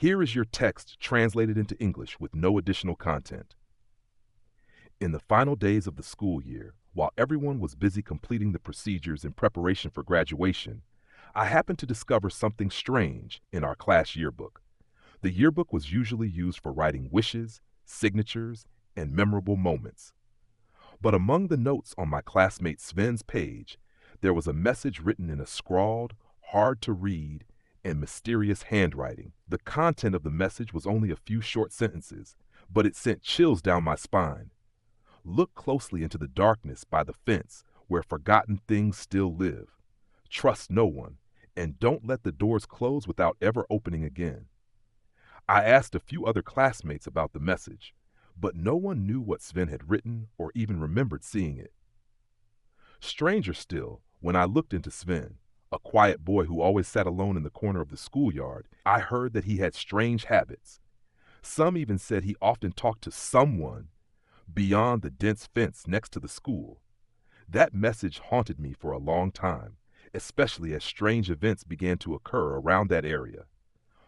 Here is your text translated into English with no additional content. In the final days of the school year, while everyone was busy completing the procedures in preparation for graduation, I happened to discover something strange in our class yearbook. The yearbook was usually used for writing wishes, signatures, and memorable moments. But among the notes on my classmate Sven's page, there was a message written in a scrawled, hard to read, and mysterious handwriting. The content of the message was only a few short sentences, but it sent chills down my spine. Look closely into the darkness by the fence where forgotten things still live. Trust no one, and don't let the doors close without ever opening again. I asked a few other classmates about the message, but no one knew what Sven had written or even remembered seeing it. Stranger still, when I looked into Sven, a quiet boy who always sat alone in the corner of the schoolyard, I heard that he had strange habits. Some even said he often talked to someone beyond the dense fence next to the school. That message haunted me for a long time, especially as strange events began to occur around that area.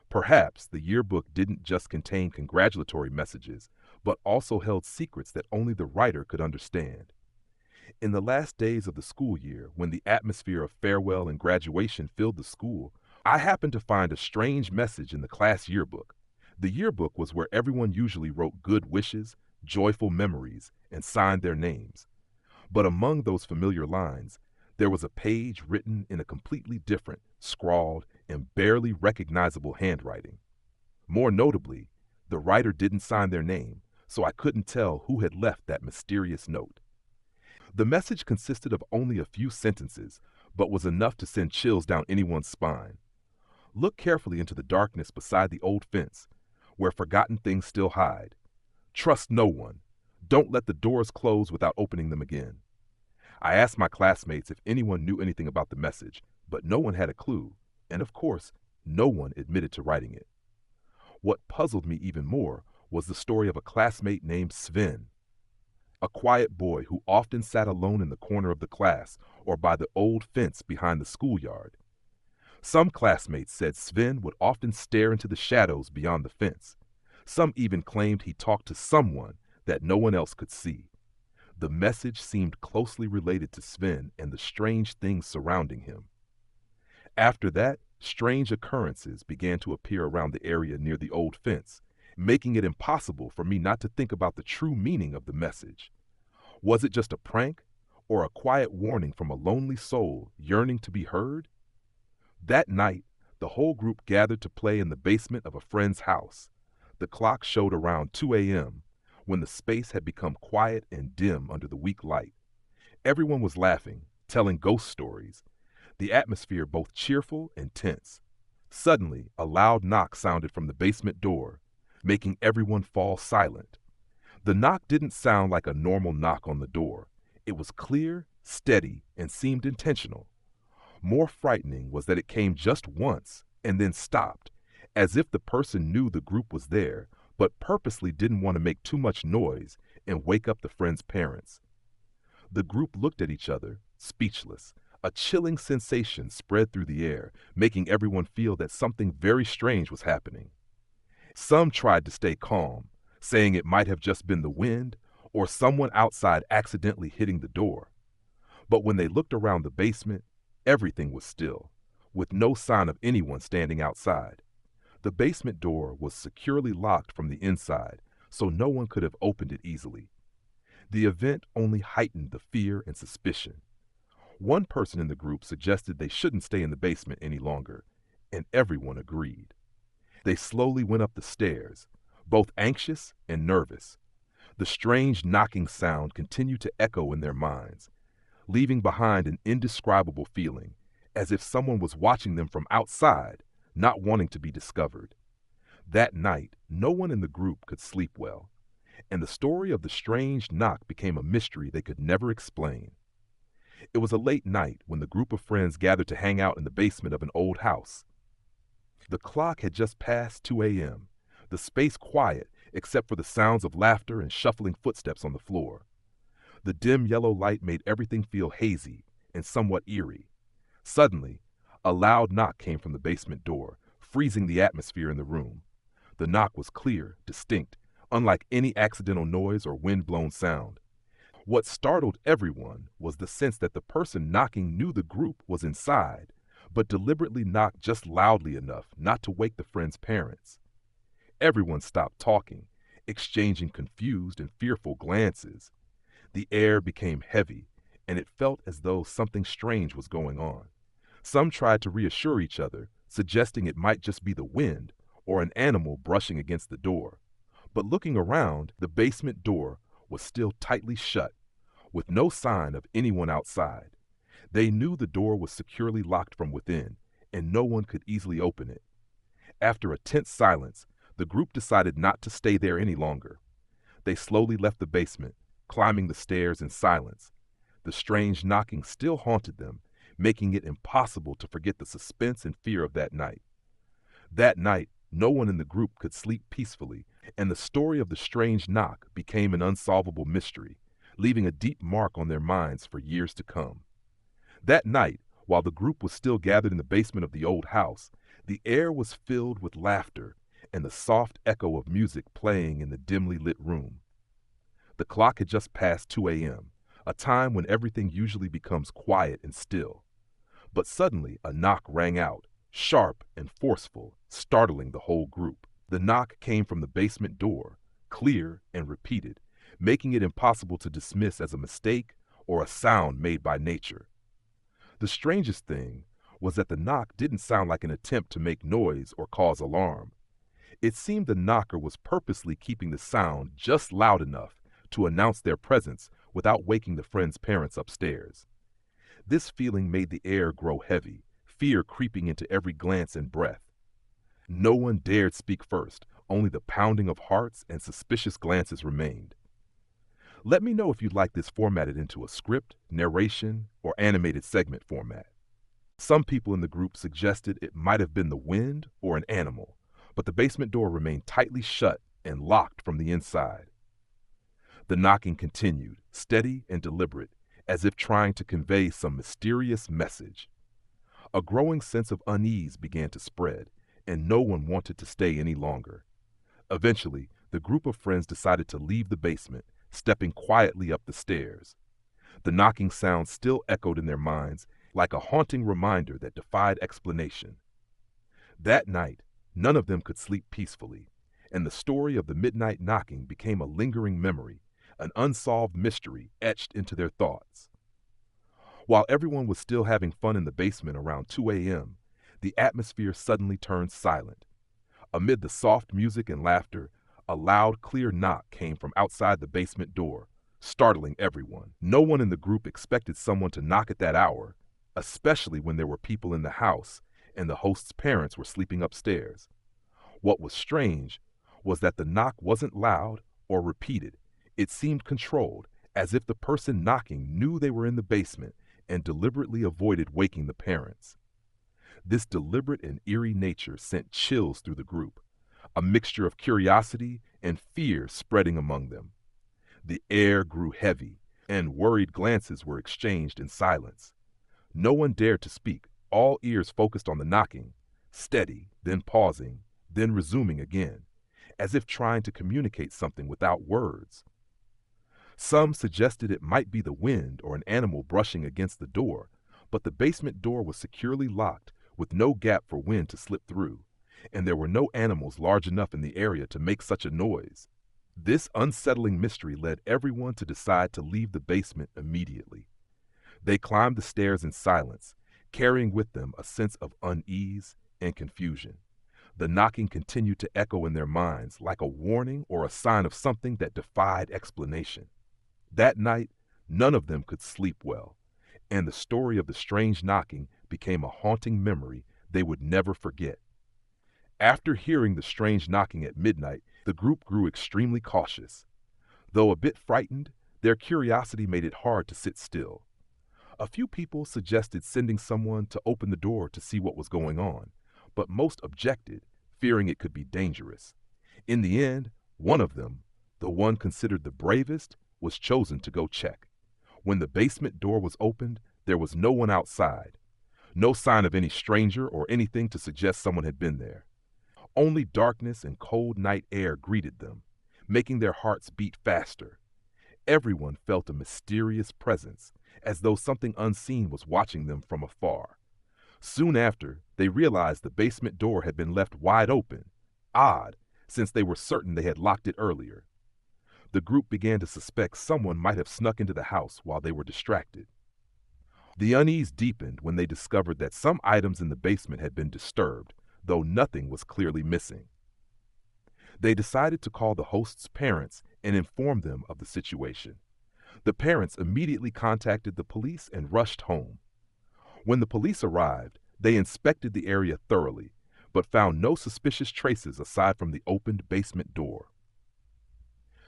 Perhaps the yearbook didn't just contain congratulatory messages, but also held secrets that only the writer could understand. In the last days of the school year, when the atmosphere of farewell and graduation filled the school, I happened to find a strange message in the class yearbook. The yearbook was where everyone usually wrote good wishes, joyful memories, and signed their names. But among those familiar lines, there was a page written in a completely different, scrawled, and barely recognizable handwriting. More notably, the writer didn't sign their name, so I couldn't tell who had left that mysterious note. The message consisted of only a few sentences, but was enough to send chills down anyone's spine. Look carefully into the darkness beside the old fence, where forgotten things still hide. Trust no one. Don't let the doors close without opening them again. I asked my classmates if anyone knew anything about the message, but no one had a clue, and of course, no one admitted to writing it. What puzzled me even more was the story of a classmate named Sven, a quiet boy who often sat alone in the corner of the class or by the old fence behind the schoolyard. Some classmates said Sven would often stare into the shadows beyond the fence. Some even claimed he talked to someone that no one else could see. The message seemed closely related to Sven and the strange things surrounding him. After that, strange occurrences began to appear around the area near the old fence, making it impossible for me not to think about the true meaning of the message. Was it just a prank, or a quiet warning from a lonely soul yearning to be heard? That night, the whole group gathered to play in the basement of a friend's house. The clock showed around 2 a.m., when the space had become quiet and dim under the weak light. Everyone was laughing, telling ghost stories, the atmosphere both cheerful and tense. Suddenly, a loud knock sounded from the basement door, making everyone fall silent. The knock didn't sound like a normal knock on the door. It was clear, steady, and seemed intentional. More frightening was that it came just once and then stopped, as if the person knew the group was there, but purposely didn't want to make too much noise and wake up the friend's parents. The group looked at each other, speechless. A chilling sensation spread through the air, making everyone feel that something very strange was happening. Some tried to stay calm, saying it might have just been the wind or someone outside accidentally hitting the door. But when they looked around the basement, everything was still, with no sign of anyone standing outside. The basement door was securely locked from the inside, so no one could have opened it easily. The event only heightened the fear and suspicion. One person in the group suggested they shouldn't stay in the basement any longer, and everyone agreed. They slowly went up the stairs, both anxious and nervous. The strange knocking sound continued to echo in their minds, leaving behind an indescribable feeling, as if someone was watching them from outside, not wanting to be discovered. That night, no one in the group could sleep well, and the story of the strange knock became a mystery they could never explain. It was a late night when the group of friends gathered to hang out in the basement of an old house. The clock had just passed 2 a.m., the space quiet except for the sounds of laughter and shuffling footsteps on the floor. The dim yellow light made everything feel hazy and somewhat eerie. Suddenly, a loud knock came from the basement door, freezing the atmosphere in the room. The knock was clear, distinct, unlike any accidental noise or wind-blown sound. What startled everyone was the sense that the person knocking knew the group was inside, but deliberately knocked just loudly enough not to wake the friend's parents. Everyone stopped talking, exchanging confused and fearful glances. The air became heavy, and it felt as though something strange was going on. Some tried to reassure each other, suggesting it might just be the wind or an animal brushing against the door. But looking around, the basement door was still tightly shut, with no sign of anyone outside. They knew the door was securely locked from within, and no one could easily open it. After a tense silence, the group decided not to stay there any longer. They slowly left the basement, climbing the stairs in silence. The strange knocking still haunted them, making it impossible to forget the suspense and fear of that night. That night, no one in the group could sleep peacefully, and the story of the strange knock became an unsolvable mystery, leaving a deep mark on their minds for years to come. That night, while the group was still gathered in the basement of the old house, the air was filled with laughter and the soft echo of music playing in the dimly lit room. The clock had just passed 2 a.m., a time when everything usually becomes quiet and still. But suddenly a knock rang out, sharp and forceful, startling the whole group. The knock came from the basement door, clear and repeated, making it impossible to dismiss as a mistake or a sound made by nature. The strangest thing was that the knock didn't sound like an attempt to make noise or cause alarm. It seemed the knocker was purposely keeping the sound just loud enough to announce their presence without waking the friend's parents upstairs. This feeling made the air grow heavy, fear creeping into every glance and breath. No one dared speak first, only the pounding of hearts and suspicious glances remained. Let me know if you'd like this formatted into a script, narration, or animated segment format. Some people in the group suggested it might have been the wind or an animal, but the basement door remained tightly shut and locked from the inside. The knocking continued, steady and deliberate, as if trying to convey some mysterious message. A growing sense of unease began to spread, and no one wanted to stay any longer. Eventually, the group of friends decided to leave the basement, stepping quietly up the stairs. The knocking sound still echoed in their minds like a haunting reminder that defied explanation. That night, none of them could sleep peacefully, and the story of the midnight knocking became a lingering memory, an unsolved mystery etched into their thoughts. While everyone was still having fun in the basement around 2 a.m., the atmosphere suddenly turned silent. Amid the soft music and laughter, a loud, clear knock came from outside the basement door, startling everyone. No one in the group expected someone to knock at that hour, especially when there were people in the house and the host's parents were sleeping upstairs. What was strange was that the knock wasn't loud or repeated. It seemed controlled, as if the person knocking knew they were in the basement and deliberately avoided waking the parents. This deliberate and eerie nature sent chills through the group, a mixture of curiosity and fear spreading among them. The air grew heavy, and worried glances were exchanged in silence. No one dared to speak, all ears focused on the knocking, steady, then pausing, then resuming again, as if trying to communicate something without words. Some suggested it might be the wind or an animal brushing against the door, but the basement door was securely locked with no gap for wind to slip through, and there were no animals large enough in the area to make such a noise. This unsettling mystery led everyone to decide to leave the basement immediately. They climbed the stairs in silence, carrying with them a sense of unease and confusion. The knocking continued to echo in their minds like a warning or a sign of something that defied explanation. That night, none of them could sleep well, and the story of the strange knocking became a haunting memory they would never forget. After hearing the strange knocking at midnight, the group grew extremely cautious. Though a bit frightened, their curiosity made it hard to sit still. A few people suggested sending someone to open the door to see what was going on, but most objected, fearing it could be dangerous. In the end, one of them, the one considered the bravest, was chosen to go check. When the basement door was opened, there was no one outside. No sign of any stranger or anything to suggest someone had been there. Only darkness and cold night air greeted them, making their hearts beat faster. Everyone felt a mysterious presence, as though something unseen was watching them from afar. Soon after, they realized the basement door had been left wide open. Odd, since they were certain they had locked it earlier. The group began to suspect someone might have snuck into the house while they were distracted. The unease deepened when they discovered that some items in the basement had been disturbed, though nothing was clearly missing. They decided to call the host's parents and inform them of the situation. The parents immediately contacted the police and rushed home. When the police arrived, they inspected the area thoroughly, but found no suspicious traces aside from the opened basement door.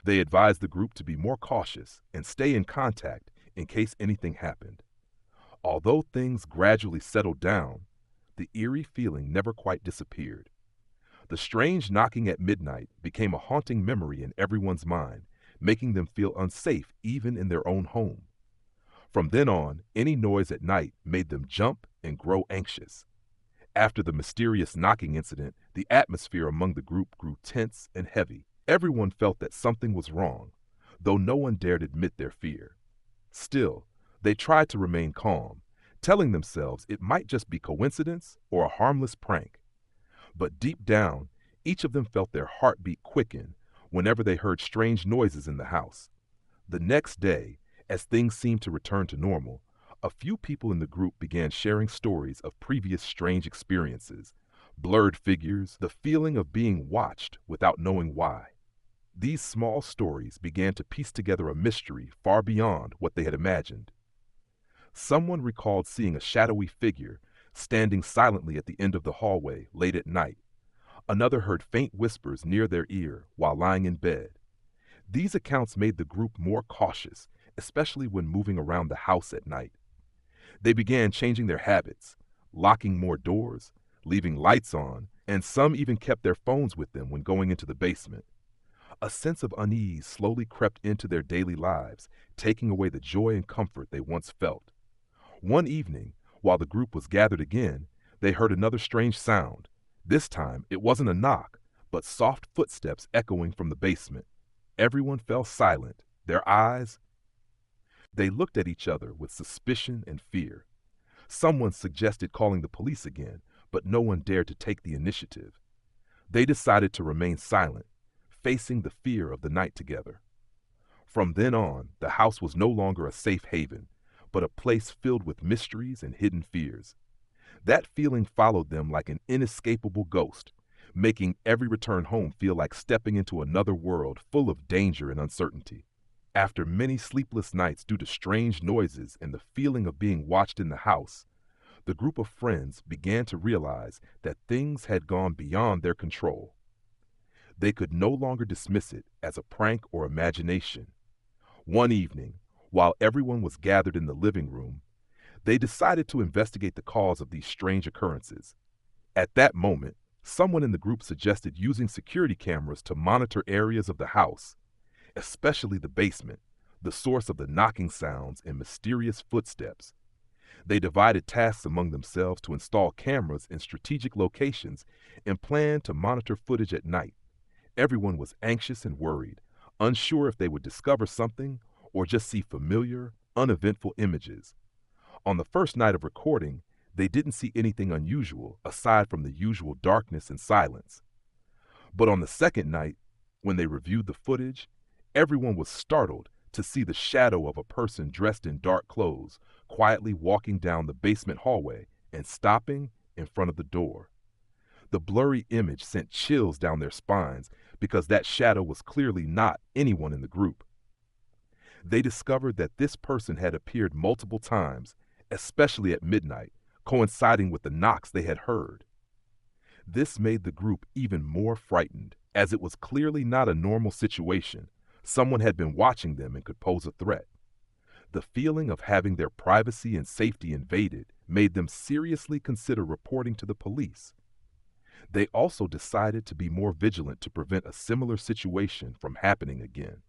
They advised the group to be more cautious and stay in contact in case anything happened. Although things gradually settled down, the eerie feeling never quite disappeared. The strange knocking at midnight became a haunting memory in everyone's mind, making them feel unsafe even in their own home. From then on, any noise at night made them jump and grow anxious. After the mysterious knocking incident, the atmosphere among the group grew tense and heavy. Everyone felt that something was wrong, though no one dared admit their fear. Still, they tried to remain calm, telling themselves it might just be coincidence or a harmless prank. But deep down, each of them felt their heartbeat quicken whenever they heard strange noises in the house. The next day, as things seemed to return to normal, a few people in the group began sharing stories of previous strange experiences, blurred figures, the feeling of being watched without knowing why. These small stories began to piece together a mystery far beyond what they had imagined. Someone recalled seeing a shadowy figure standing silently at the end of the hallway late at night. Another heard faint whispers near their ear while lying in bed. These accounts made the group more cautious, especially when moving around the house at night. They began changing their habits, locking more doors, leaving lights on, and some even kept their phones with them when going into the basement. A sense of unease slowly crept into their daily lives, taking away the joy and comfort they once felt. One evening, while the group was gathered again, they heard another strange sound. This time, it wasn't a knock, but soft footsteps echoing from the basement. Everyone fell silent, their eyes. They looked at each other with suspicion and fear. Someone suggested calling the police again, but no one dared to take the initiative. They decided to remain silent, facing the fear of the night together. From then on, the house was no longer a safe haven, but a place filled with mysteries and hidden fears. That feeling followed them like an inescapable ghost, making every return home feel like stepping into another world full of danger and uncertainty. After many sleepless nights due to strange noises and the feeling of being watched in the house, the group of friends began to realize that things had gone beyond their control. They could no longer dismiss it as a prank or imagination. One evening, while everyone was gathered in the living room, they decided to investigate the cause of these strange occurrences. At that moment, someone in the group suggested using security cameras to monitor areas of the house, especially the basement, the source of the knocking sounds and mysterious footsteps. They divided tasks among themselves to install cameras in strategic locations and planned to monitor footage at night. Everyone was anxious and worried, unsure if they would discover something or just see familiar, uneventful images. On the first night of recording, they didn't see anything unusual aside from the usual darkness and silence. But on the second night, when they reviewed the footage, everyone was startled to see the shadow of a person dressed in dark clothes quietly walking down the basement hallway and stopping in front of the door. The blurry image sent chills down their spines because that shadow was clearly not anyone in the group. They discovered that this person had appeared multiple times, especially at midnight, coinciding with the knocks they had heard. This made the group even more frightened, as it was clearly not a normal situation. Someone had been watching them and could pose a threat. The feeling of having their privacy and safety invaded made them seriously consider reporting to the police. They also decided to be more vigilant to prevent a similar situation from happening again.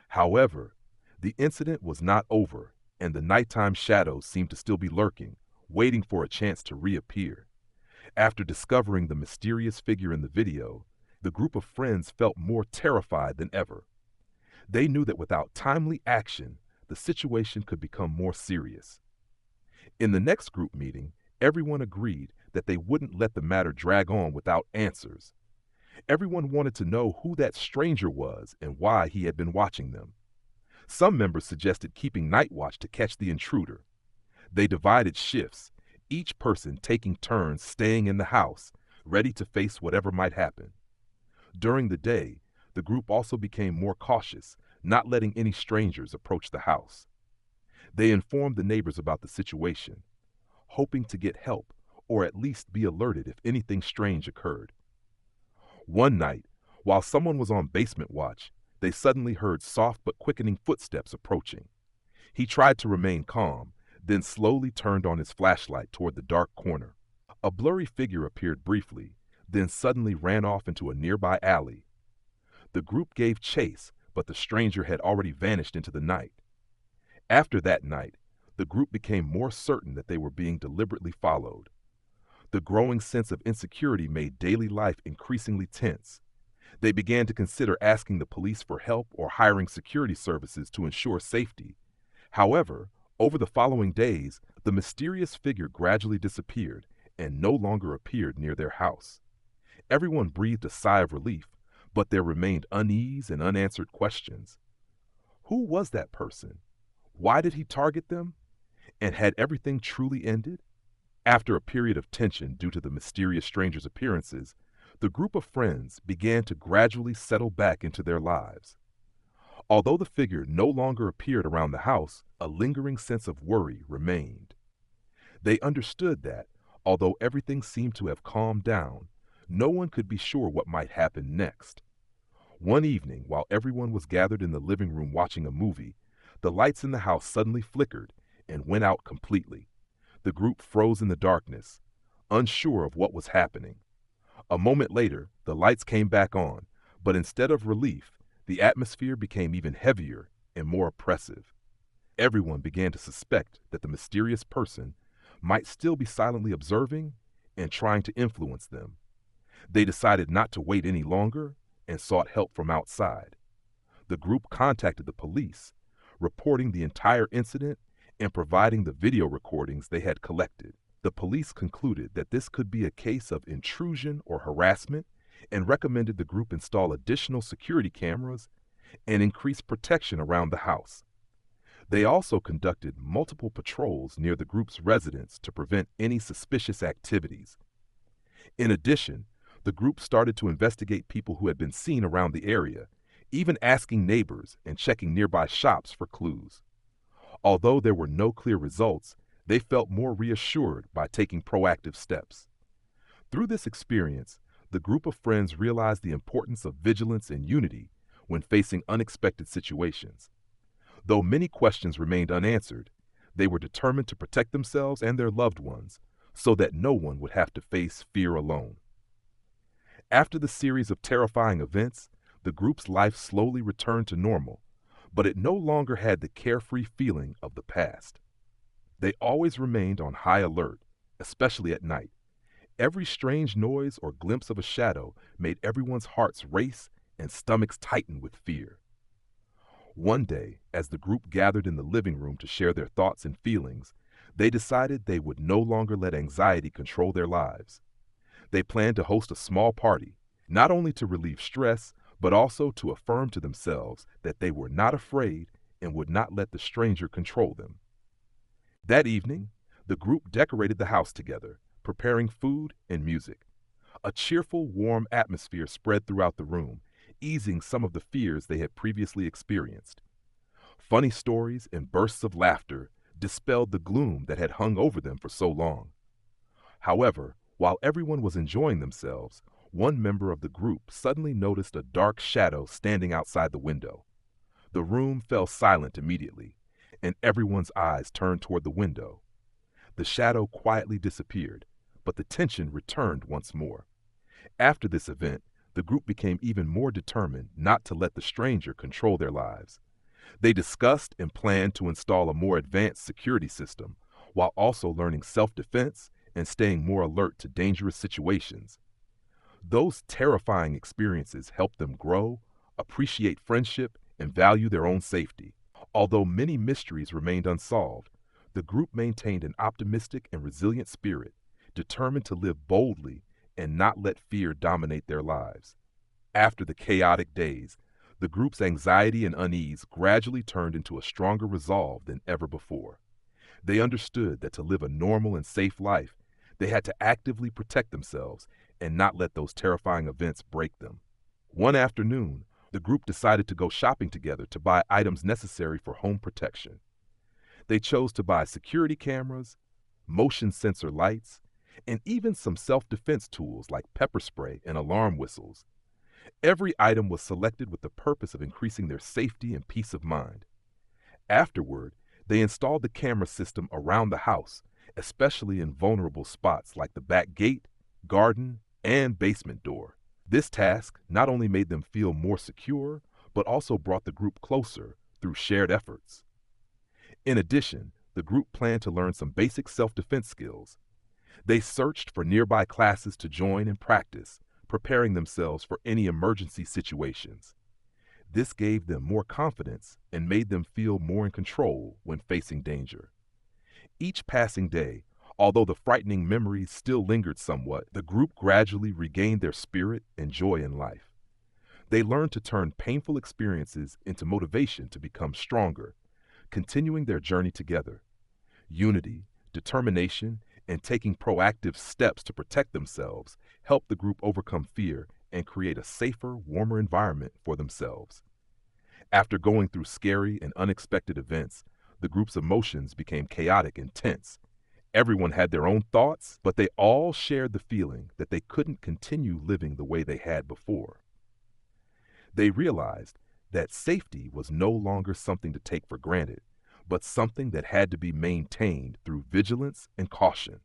However, the incident was not over, and the nighttime shadows seemed to still be lurking, waiting for a chance to reappear. After discovering the mysterious figure in the video, the group of friends felt more terrified than ever. They knew that without timely action, the situation could become more serious. In the next group meeting, everyone agreed that they wouldn't let the matter drag on without answers. Everyone wanted to know who that stranger was and why he had been watching them. Some members suggested keeping night watch to catch the intruder. They divided shifts, each person taking turns staying in the house, ready to face whatever might happen. During the day, the group also became more cautious, not letting any strangers approach the house. They informed the neighbors about the situation, hoping to get help or at least be alerted if anything strange occurred. One night, while someone was on basement watch, they suddenly heard soft but quickening footsteps approaching. He tried to remain calm, then slowly turned on his flashlight toward the dark corner. A blurry figure appeared briefly, then suddenly ran off into a nearby alley. The group gave chase, but the stranger had already vanished into the night. After that night, the group became more certain that they were being deliberately followed. The growing sense of insecurity made daily life increasingly tense. They began to consider asking the police for help or hiring security services to ensure safety. However, over the following days, the mysterious figure gradually disappeared and no longer appeared near their house. Everyone breathed a sigh of relief, but there remained unease and unanswered questions. Who was that person? Why did he target them? And had everything truly ended? After a period of tension due to the mysterious stranger's appearances, the group of friends began to gradually settle back into their lives. Although the figure no longer appeared around the house, a lingering sense of worry remained. They understood that, although everything seemed to have calmed down, no one could be sure what might happen next. One evening, while everyone was gathered in the living room watching a movie, the lights in the house suddenly flickered and went out completely. The group froze in the darkness, unsure of what was happening. A moment later, the lights came back on, but instead of relief, the atmosphere became even heavier and more oppressive. Everyone began to suspect that the mysterious person might still be silently observing and trying to influence them. They decided not to wait any longer and sought help from outside. The group contacted the police, reporting the entire incident and providing the video recordings they had collected. The police concluded that this could be a case of intrusion or harassment and recommended the group install additional security cameras and increase protection around the house. They also conducted multiple patrols near the group's residence to prevent any suspicious activities. In addition, the group started to investigate people who had been seen around the area, even asking neighbors and checking nearby shops for clues. Although there were no clear results, they felt more reassured by taking proactive steps. Through this experience, the group of friends realized the importance of vigilance and unity when facing unexpected situations. Though many questions remained unanswered, they were determined to protect themselves and their loved ones so that no one would have to face fear alone. After the series of terrifying events, the group's life slowly returned to normal, but it no longer had the carefree feeling of the past. They always remained on high alert, especially at night. Every strange noise or glimpse of a shadow made everyone's hearts race and stomachs tighten with fear. One day, as the group gathered in the living room to share their thoughts and feelings, they decided they would no longer let anxiety control their lives. They planned to host a small party, not only to relieve stress, but also to affirm to themselves that they were not afraid and would not let the stranger control them. That evening, the group decorated the house together, preparing food and music. A cheerful, warm atmosphere spread throughout the room, easing some of the fears they had previously experienced. Funny stories and bursts of laughter dispelled the gloom that had hung over them for so long. However, while everyone was enjoying themselves, one member of the group suddenly noticed a dark shadow standing outside the window. The room fell silent immediately, and everyone's eyes turned toward the window. The shadow quietly disappeared, but the tension returned once more. After this event, the group became even more determined not to let the stranger control their lives. They discussed and planned to install a more advanced security system, while also learning self-defense and staying more alert to dangerous situations. Those terrifying experiences helped them grow, appreciate friendship, and value their own safety. Although many mysteries remained unsolved, the group maintained an optimistic and resilient spirit, determined to live boldly and not let fear dominate their lives. After the chaotic days, the group's anxiety and unease gradually turned into a stronger resolve than ever before. They understood that to live a normal and safe life, they had to actively protect themselves and not let those terrifying events break them. One afternoon, the group decided to go shopping together to buy items necessary for home protection. They chose to buy security cameras, motion sensor lights, and even some self-defense tools like pepper spray and alarm whistles. Every item was selected with the purpose of increasing their safety and peace of mind. Afterward, they installed the camera system around the house, especially in vulnerable spots like the back gate, garden, and basement door. This task not only made them feel more secure, but also brought the group closer through shared efforts. In addition, the group planned to learn some basic self-defense skills. They searched for nearby classes to join and practice, preparing themselves for any emergency situations. This gave them more confidence and made them feel more in control when facing danger. Each passing day, although the frightening memories still lingered somewhat, the group gradually regained their spirit and joy in life. They learned to turn painful experiences into motivation to become stronger, continuing their journey together. Unity, determination, and taking proactive steps to protect themselves helped the group overcome fear and create a safer, warmer environment for themselves. After going through scary and unexpected events, the group's emotions became chaotic and tense. Everyone had their own thoughts, but they all shared the feeling that they couldn't continue living the way they had before. They realized that safety was no longer something to take for granted, but something that had to be maintained through vigilance and caution.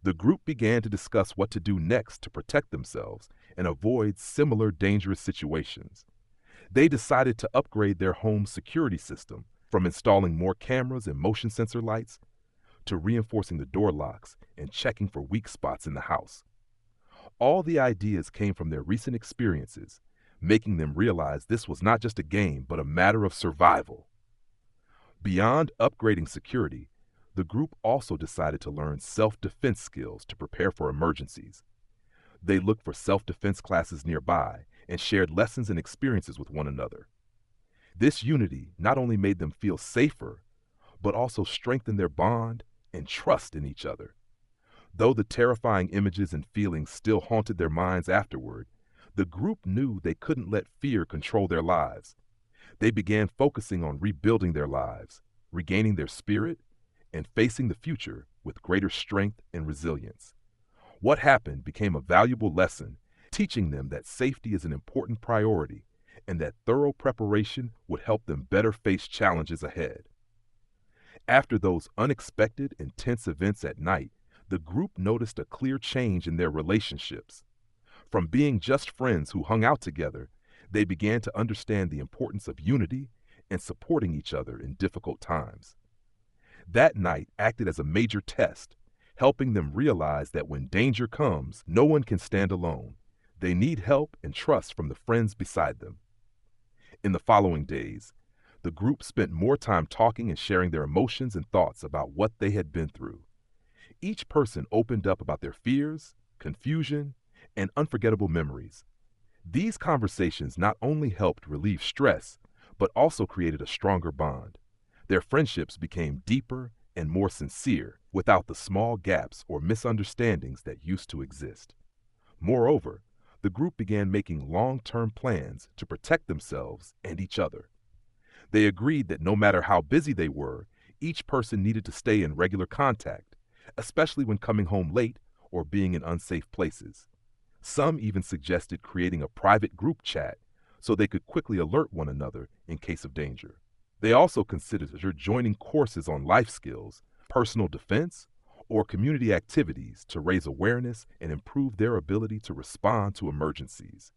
The group began to discuss what to do next to protect themselves and avoid similar dangerous situations. They decided to upgrade their home security system, from installing more cameras and motion sensor lights to reinforcing the door locks and checking for weak spots in the house. All the ideas came from their recent experiences, making them realize this was not just a game, but a matter of survival. Beyond upgrading security, the group also decided to learn self-defense skills to prepare for emergencies. They looked for self-defense classes nearby and shared lessons and experiences with one another. This unity not only made them feel safer, but also strengthened their bond and trust in each other. Though the terrifying images and feelings still haunted their minds afterward, the group knew they couldn't let fear control their lives. They began focusing on rebuilding their lives, regaining their spirit, and facing the future with greater strength and resilience. What happened became a valuable lesson, teaching them that safety is an important priority and that thorough preparation would help them better face challenges ahead. After those unexpected, intense events at night, the group noticed a clear change in their relationships. From being just friends who hung out together, they began to understand the importance of unity and supporting each other in difficult times. That night acted as a major test, helping them realize that when danger comes, no one can stand alone. They need help and trust from the friends beside them. In the following days, the group spent more time talking and sharing their emotions and thoughts about what they had been through. Each person opened up about their fears, confusion, and unforgettable memories. These conversations not only helped relieve stress, but also created a stronger bond. Their friendships became deeper and more sincere without the small gaps or misunderstandings that used to exist. Moreover, the group began making long-term plans to protect themselves and each other. They agreed that no matter how busy they were, each person needed to stay in regular contact, especially when coming home late or being in unsafe places. Some even suggested creating a private group chat so they could quickly alert one another in case of danger. They also considered joining courses on life skills, personal defense, or community activities to raise awareness and improve their ability to respond to emergencies.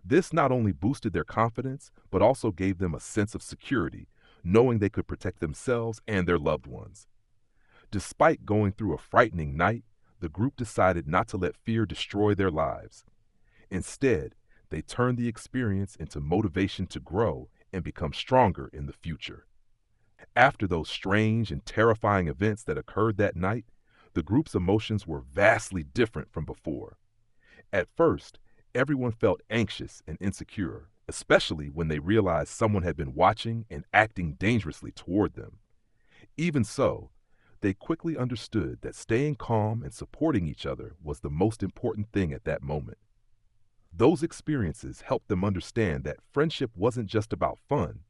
This not only boosted their confidence, but also gave them a sense of security, knowing they could protect themselves and their loved ones. Despite going through a frightening night, the group decided not to let fear destroy their lives. Instead, they turned the experience into motivation to grow and become stronger in the future. After those strange and terrifying events that occurred that night, the group's emotions were vastly different from before. At first, everyone felt anxious and insecure, especially when they realized someone had been watching and acting dangerously toward them. Even so, they quickly understood that staying calm and supporting each other was the most important thing at that moment. Those experiences helped them understand that friendship wasn't just about fun,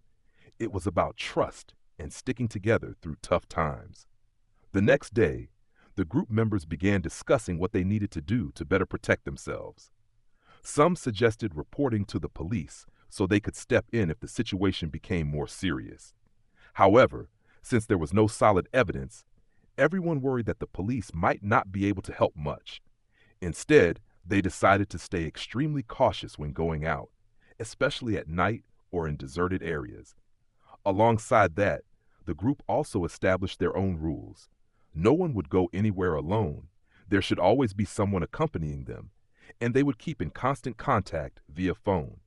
it was about trust and sticking together through tough times. The next day, the group members began discussing what they needed to do to better protect themselves. Some suggested reporting to the police so they could step in if the situation became more serious. However, since there was no solid evidence, everyone worried that the police might not be able to help much. Instead, they decided to stay extremely cautious when going out, especially at night or in deserted areas. Alongside that, the group also established their own rules. No one would go anywhere alone. There should always be someone accompanying them, and they would keep in constant contact via phone.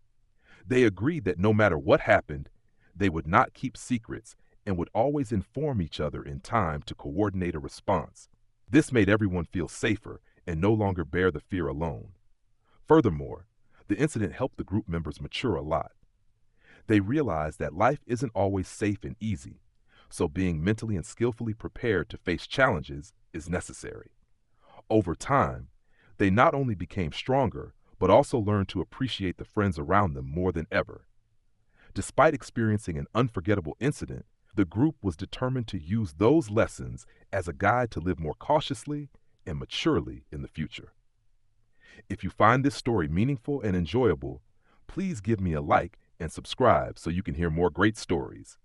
They agreed that no matter what happened, they would not keep secrets and would always inform each other in time to coordinate a response. This made everyone feel safer and no longer bear the fear alone. Furthermore, the incident helped the group members mature a lot. They realized that life isn't always safe and easy, so being mentally and skillfully prepared to face challenges is necessary. Over time, they not only became stronger, but also learned to appreciate the friends around them more than ever. Despite experiencing an unforgettable incident, the group was determined to use those lessons as a guide to live more cautiously and maturely in the future. If you find this story meaningful and enjoyable, please give me a like and subscribe so you can hear more great stories.